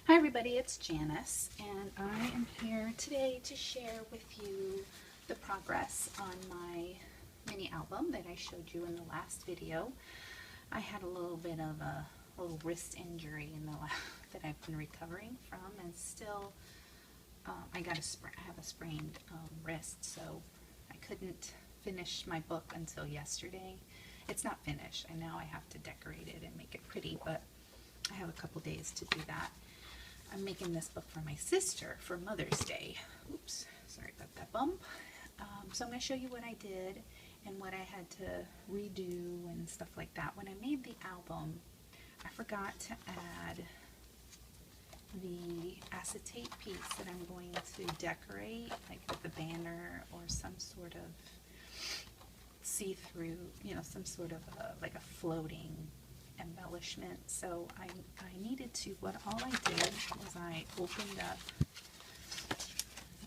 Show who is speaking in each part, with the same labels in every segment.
Speaker 1: Hi everybody, it's Janice, and I am here today to share with you the progress on my mini album that I showed you in the last video. I had a little bit of a little wrist injury that I've been recovering from, and still I have a sprained wrist, so I couldn't finish my book until yesterday. It's not finished. Now I have to decorate it and make it pretty, but I have a couple days to do that. I'm making this book for my sister for Mother's Day. Oops, sorry about that bump. So I'm going to show you what I did and what I had to redo and stuff like that. When I made the album, I forgot to add the acetate piece that I'm going to decorate, like with a banner or some sort of see-through, some sort of like a floating embellishment. So I needed to, all I did was I opened up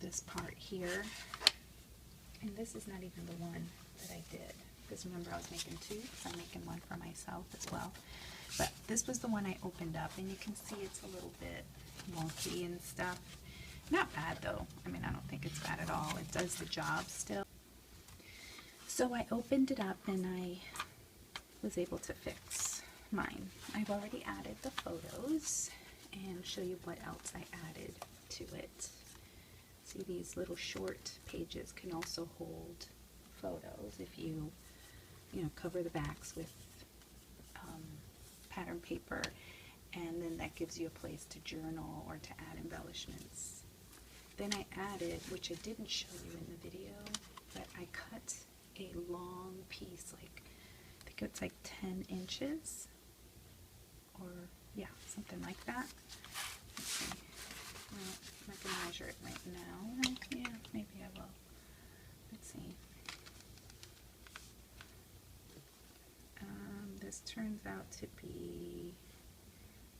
Speaker 1: this part here, and this is not even the one that I did, because remember I was making two, so I'm making one for myself as well. But this was the one I opened up, and you can see it's a little bit wonky and stuff. Not bad though. I mean, I don't think it's bad at all. It does the job still. So I opened it up and I was able to fix mine. I've already added the photos and show you what else I added to it. See, these little short pages can also hold photos if you cover the backs with pattern paper, and then that gives you a place to journal or to add embellishments. Then I added, which I didn't show you in the video, but I cut a long piece, like I think it's like 10 inches. Or, yeah, something like that. Let's see. Well, I'm not going to measure it right now. Yeah, maybe I will. Let's see. This turns out to be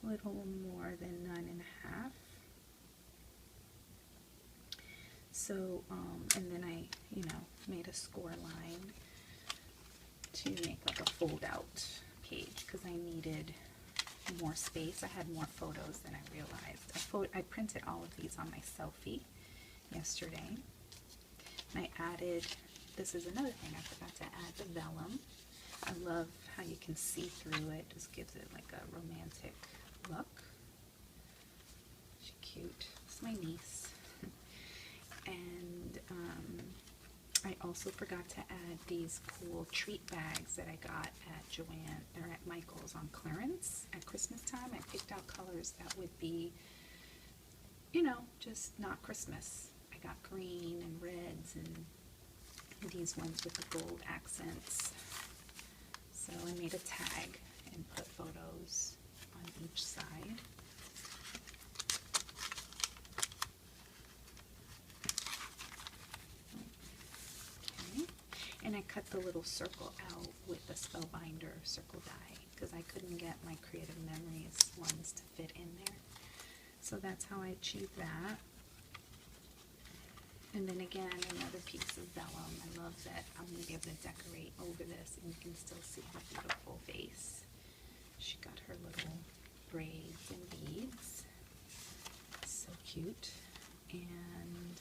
Speaker 1: a little more than 9.5. So, and then I, made a score line to make like a fold-out page, because I needed more space. I had more photos than I realized. I printed all of these on my selfie yesterday. And I added, this is another thing, I forgot to add the vellum. I love how you can see through it. Just gives it like a romantic look. She's cute. It's my niece. And I also forgot to add these cool treat bags that I got at Joann or at Michael's on clearance at Christmas time. I picked out colors that would be, just not Christmas. I got green and reds and these ones with the gold accents. So I made a tag and put photos on each side. And I cut the little circle out with a Spellbinder circle die, because I couldn't get my Creative Memories ones to fit in there. So that's how I achieved that. And then again, another piece of vellum. I love that I'm going to be able to decorate over this and you can still see her beautiful face. She got her little braids and beads. So cute. And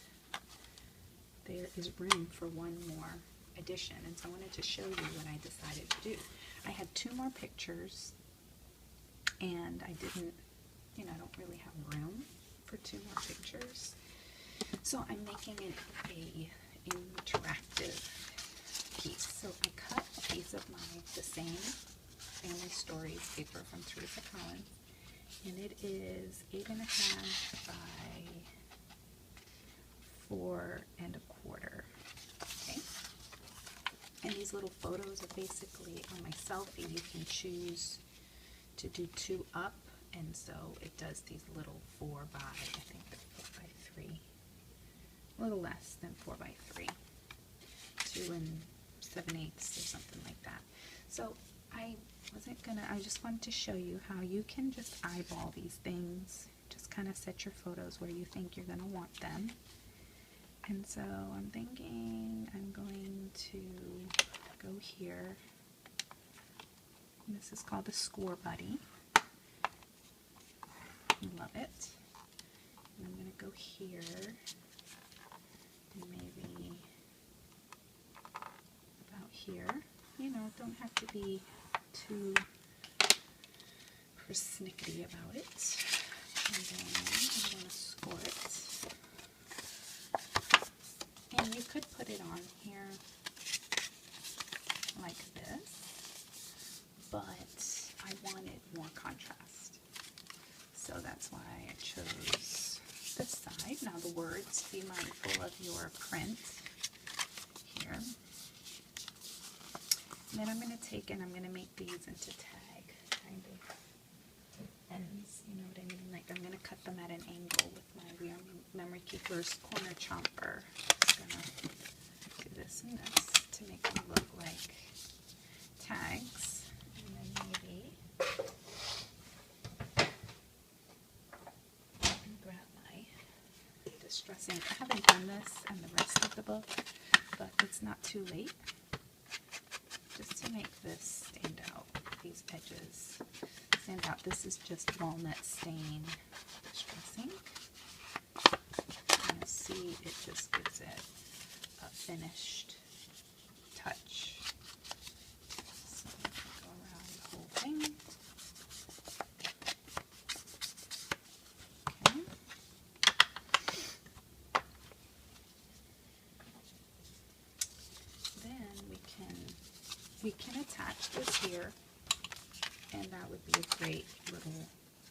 Speaker 1: there is room for one more addition, and so I wanted to show you what I decided to do. I had 2 more pictures, and I didn't, I don't really have room for 2 more pictures, so I'm making it a interactive piece. So I cut a piece of the same Family Stories paper from Teresa Collins, and it is 8.5 by 4 1/4. And these little photos are basically on my selfie. You can choose to do 2 up, and so it does these little 4 by, I think they're 4 by 3, a little less than 4 by 3, 2 7/8 or something like that. So I just wanted to show you how you can just eyeball these things, just kind of set your photos where you think you're going to want them. And so I'm thinking I'm going to go here. And this is called the Score Buddy. I love about it. And I'm going to go here and maybe about here. You know, don't have to be too persnickety about it. And then I'm going to score it. And you could put it on here like this, but I wanted more contrast. So that's why I chose this side. Now the words, be mindful of your print here. And then I'm going to take and I'm going to make these into tag kind of ends, you know what I mean? Like I'm going to cut them at an angle with my We Are Memory Keepers corner chomper. I'm going to do this and this to make them look like tags. And then maybe grab my distress ink. I haven't done this in the rest of the book, but it's not too late. Just to make this stand out, these edges stand out. This is just walnut stain distress ink. You'll see it just gives it a finished touch. So I'm going to go around the whole thing. Okay. Then we can attach this here, and that would be a great little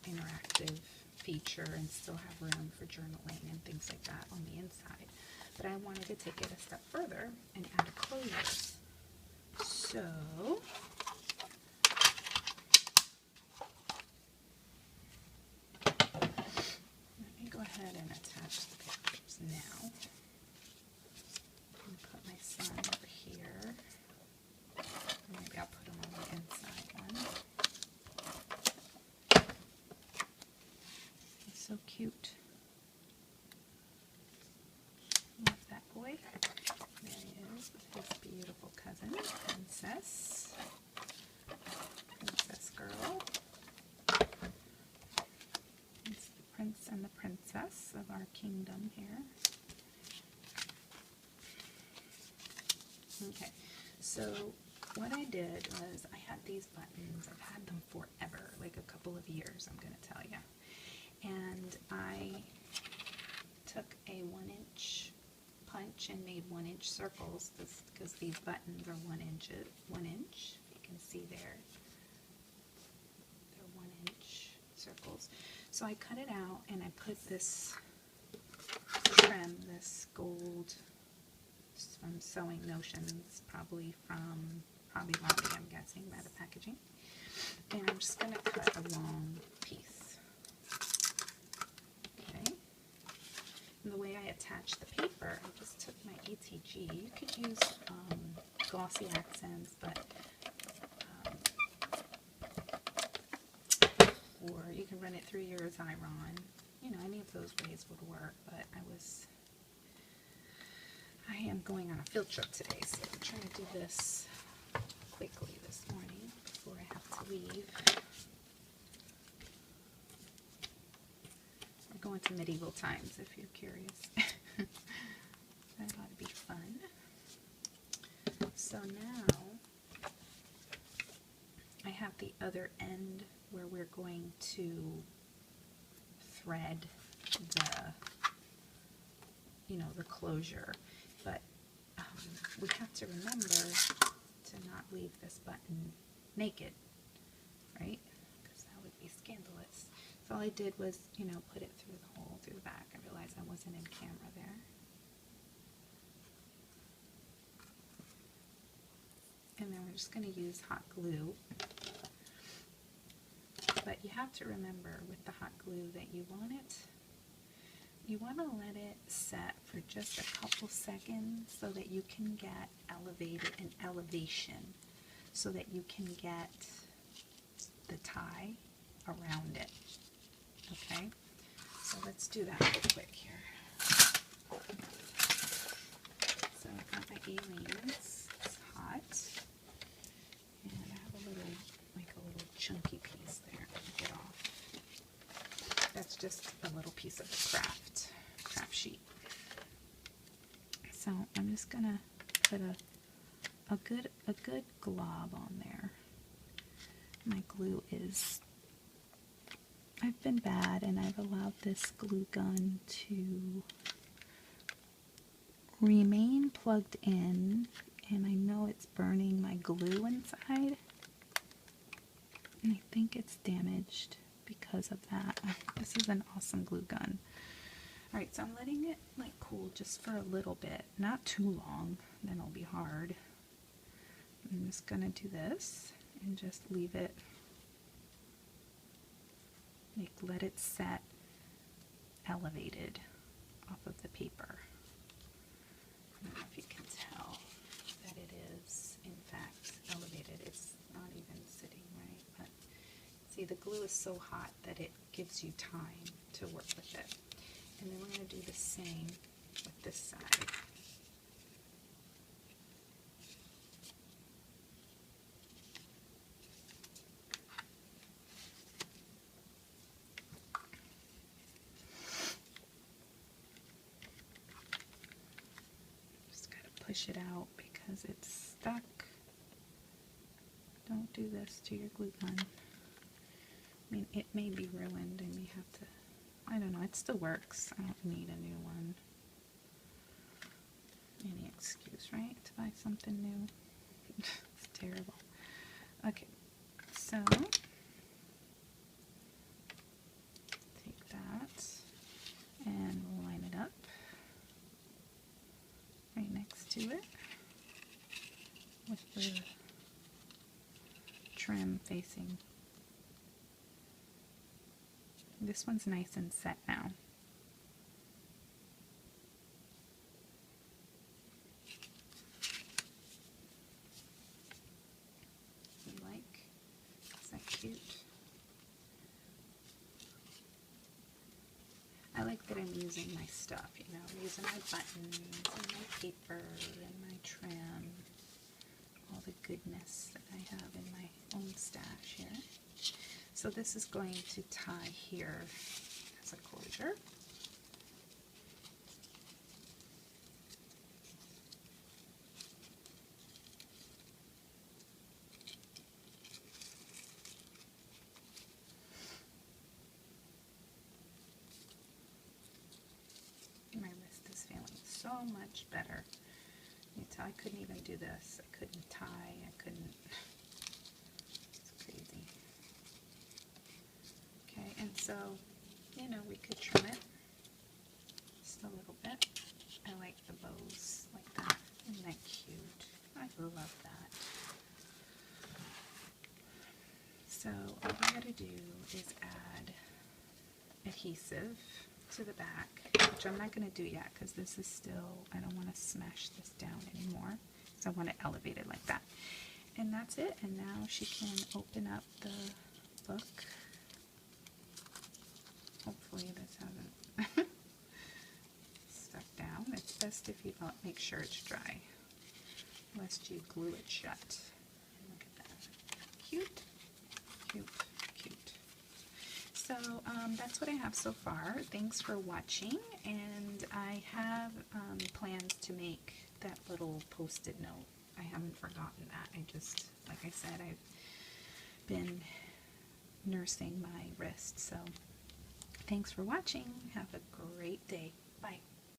Speaker 1: interactive feature and still have room for journaling and things like that on the inside. But I wanted to take it a step further and add a closure. So let me go ahead and attach the papers now. I'm going to put my son over here. Maybe I'll put him on the inside one. He's so cute. Love that boy. There he is with his beautiful cousin, Princess. Princess girl. It's the prince and the princess of our kingdom here. Okay, so what I did was I had these buttons. I've had them forever, like a couple of years, I'm going to tell you. And I took a 1-inch punch and made 1-inch circles because these buttons are 1 inch. You can see there. They're 1-inch circles. So I cut it out and I put this trim, this gold from Sewing Notions, probably Lobby, I'm guessing, by the packaging. And I'm just going to cut a long piece. Okay. And the way I attach the paper, I just took my ETG. You could use glossy accents, but or you can run it through your Xyron. You know, any of those ways would work, but I am going on a field trip today, so I'm trying to do this quickly this morning before I have to leave. We're going to medieval times, if you're curious. That ought to be fun. So now I have the other end where we're going to thread the closure. But we have to remember to not leave this button naked, right? Because that would be scandalous. So all I did was, put it through the hole, through the back. I realized I wasn't in camera there. And then we're just going to use hot glue. But you have to remember with the hot glue that you want to let it set for just a couple seconds so that you can get an elevation, so that you can get the tie around it. Okay, so let's do that real quick here. So I've got my A-rings, it's hot, and I have a little chunky piece there to get off. That's just a little piece of the craft sheet. So I'm just gonna put a good glob on there. My glue is, I've been bad and I've allowed this glue gun to remain plugged in, and I know it's burning my glue inside, and I think it's damaged because of that. This is an awesome glue gun. Alright, so I'm letting it like cool just for a little bit, not too long, then it'll be hard. I'm just gonna do this and just leave it, like let it set elevated off of the paper. I don't know if you can tell that it is in fact elevated. It's not even sitting right, but see, the glue is so hot that it gives you time to work with it. And then we're going to do the same with this side. Just got to push it out because it's stuck. Don't do this to your glue gun. I mean, it may be ruined. I may have to, I don't know, it still works. I don't need a new one. Any excuse, right, to buy something new? It's terrible. Okay, so take that and line it up right next to it with the trim facing. This one's nice and set now. You like? Is that cute? I like that I'm using my stuff, you know, I'm using my buttons and my paper and my trim, all the goodness that I have in my own stash here. So this is going to tie here as a closure. My wrist is feeling so much better. You tell I couldn't even do this. I couldn't tie. I couldn't. It's crazy. Okay, and so, you know, we could trim it just a little bit. I like the bows like that. Isn't that cute? I love that. So all we gotta do is add adhesive to the back, which I'm not going to do yet because this is still, I don't want to smash this down anymore, so I want it elevated like that. And that's it, and now she can open up the book. Hopefully this hasn't stuck down. It's best if you don't make sure it's dry, lest you glue it shut. Look at that. Cute, cute, cute. So that's what I have so far. Thanks for watching, and I have plans to make that little post-it note. I haven't forgotten that. I just, like I said, I've been nursing my wrist. So thanks for watching. Have a great day.